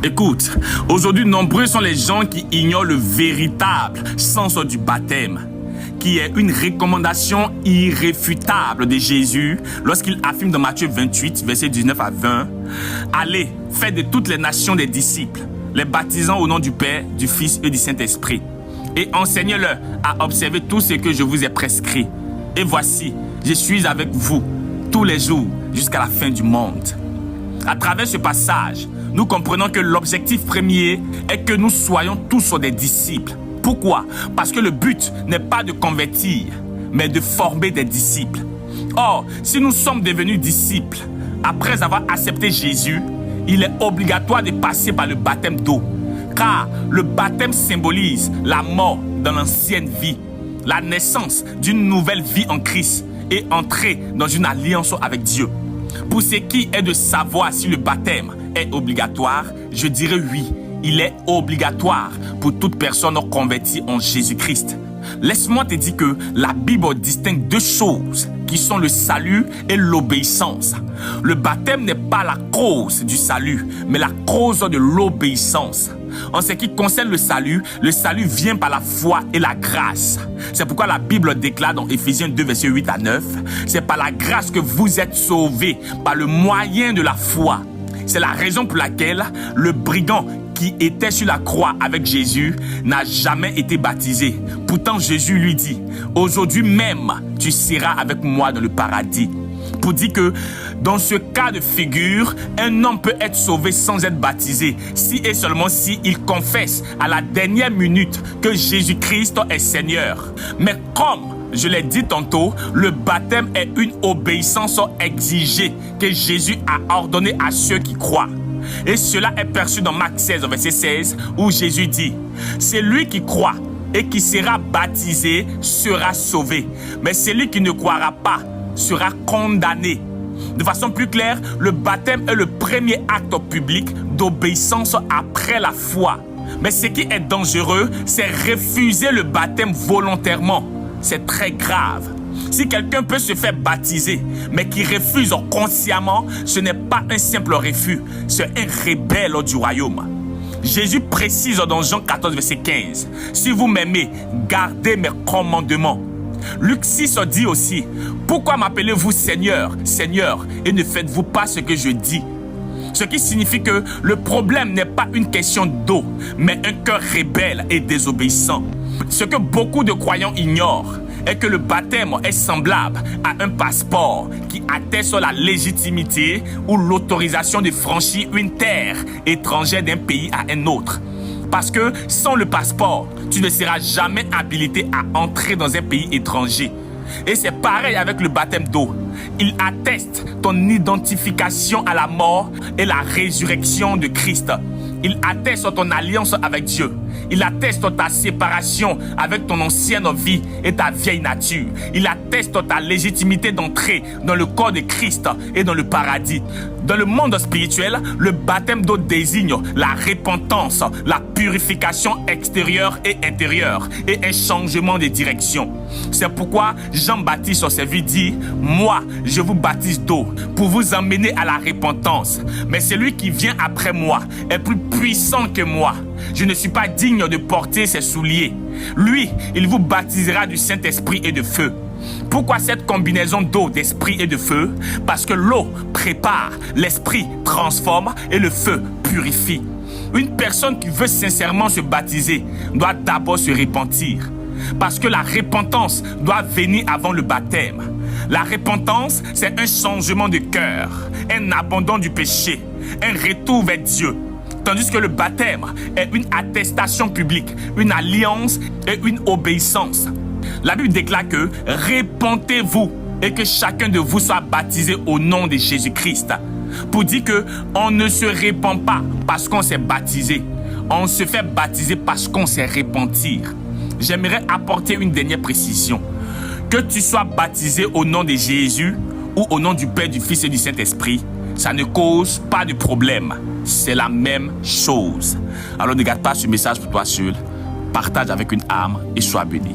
Écoute, aujourd'hui, nombreux sont les gens qui ignorent le véritable sens du baptême, qui est une recommandation irréfutable de Jésus lorsqu'il affirme dans Matthieu 28, versets 19 à 20, « Allez, faites de toutes les nations des disciples, les baptisant au nom du Père, du Fils et du Saint-Esprit, et enseignez-leur à observer tout ce que je vous ai prescrit. Et voici, je suis avec vous tous les jours jusqu'à la fin du monde. » À travers ce passage, nous comprenons que l'objectif premier est que nous soyons tous des disciples. Pourquoi? Parce que le but n'est pas de convertir, mais de former des disciples. Or, si nous sommes devenus disciples, après avoir accepté Jésus, il est obligatoire de passer par le baptême d'eau. Car le baptême symbolise la mort dans l'ancienne vie, la naissance d'une nouvelle vie en Christ et entrer dans une alliance avec Dieu. Pour ce qui est de savoir si le baptême est obligatoire, je dirais oui, il est obligatoire pour toute personne convertie en Jésus-Christ. Laisse-moi te dire que la Bible distingue deux choses qui sont le salut et l'obéissance. Le baptême n'est pas la cause du salut, mais la cause de l'obéissance. En ce qui concerne le salut vient par la foi et la grâce. C'est pourquoi la Bible déclare dans Éphésiens 2, versets 8 à 9, « C'est par la grâce que vous êtes sauvés, par le moyen de la foi. » C'est la raison pour laquelle le brigand qui était sur la croix avec Jésus n'a jamais été baptisé. Pourtant, Jésus lui dit, « Aujourd'hui même, tu seras avec moi dans le paradis. » Pour dire que dans ce cas de figure, un homme peut être sauvé sans être baptisé, si et seulement si il confesse à la dernière minute que Jésus-Christ est Seigneur. Mais comme je l'ai dit tantôt, le baptême est une obéissance exigée que Jésus a ordonnée à ceux qui croient. Et cela est perçu dans Marc 16, verset 16, où Jésus dit, « Celui qui croit et qui sera baptisé sera sauvé, mais celui qui ne croira pas sera condamné. » De façon plus claire, le baptême est le premier acte public d'obéissance après la foi. Mais ce qui est dangereux, c'est refuser le baptême volontairement. C'est très grave. Si quelqu'un peut se faire baptiser, mais qui refuse consciemment, ce n'est pas un simple refus, c'est un rebelle du royaume. Jésus précise dans Jean 14, verset 15, « Si vous m'aimez, gardez mes commandements. » Luc 6 dit aussi, « Pourquoi m'appelez-vous Seigneur, Seigneur, et ne faites-vous pas ce que je dis ?» Ce qui signifie que le problème n'est pas une question d'eau, mais un cœur rebelle et désobéissant. Ce que beaucoup de croyants ignorent est que le baptême est semblable à un passeport qui atteste la légitimité ou l'autorisation de franchir une terre étrangère d'un pays à un autre. Parce que sans le passeport, tu ne seras jamais habilité à entrer dans un pays étranger. Et c'est pareil avec le baptême d'eau. Il atteste ton identification à la mort et la résurrection de Christ. Il atteste ton alliance avec Dieu. Il atteste ta séparation avec ton ancienne vie et ta vieille nature. Il atteste ta légitimité d'entrer dans le corps de Christ et dans le paradis. Dans le monde spirituel, le baptême d'eau désigne la repentance, la purification extérieure et intérieure et un changement de direction. C'est pourquoi Jean-Baptiste sur ses vies dit, « Moi, je vous baptise d'eau pour vous emmener à la repentance. Mais celui qui vient après moi est plus puissant que moi. Je ne suis pas digne de porter ses souliers. Lui, il vous baptisera du Saint-Esprit et de feu. » Pourquoi cette combinaison d'eau, d'esprit et de feu? Parce que l'eau prépare, l'esprit transforme et le feu purifie. Une personne qui veut sincèrement se baptiser doit d'abord se repentir. Parce que la repentance doit venir avant le baptême. La repentance, c'est un changement de cœur, un abandon du péché, un retour vers Dieu. Tandis que le baptême est une attestation publique, une alliance et une obéissance. La Bible déclare que « Repentez-vous et que chacun de vous soit baptisé au nom de Jésus-Christ. » Pour dire qu'on ne se répand pas parce qu'on s'est baptisé. On se fait baptiser parce qu'on s'est repentir. J'aimerais apporter une dernière précision. Que tu sois baptisé au nom de Jésus ou au nom du Père, du Fils et du Saint-Esprit, ça ne cause pas de problème. C'est la même chose. Alors ne garde pas ce message pour toi seul. Partage avec une âme et sois béni.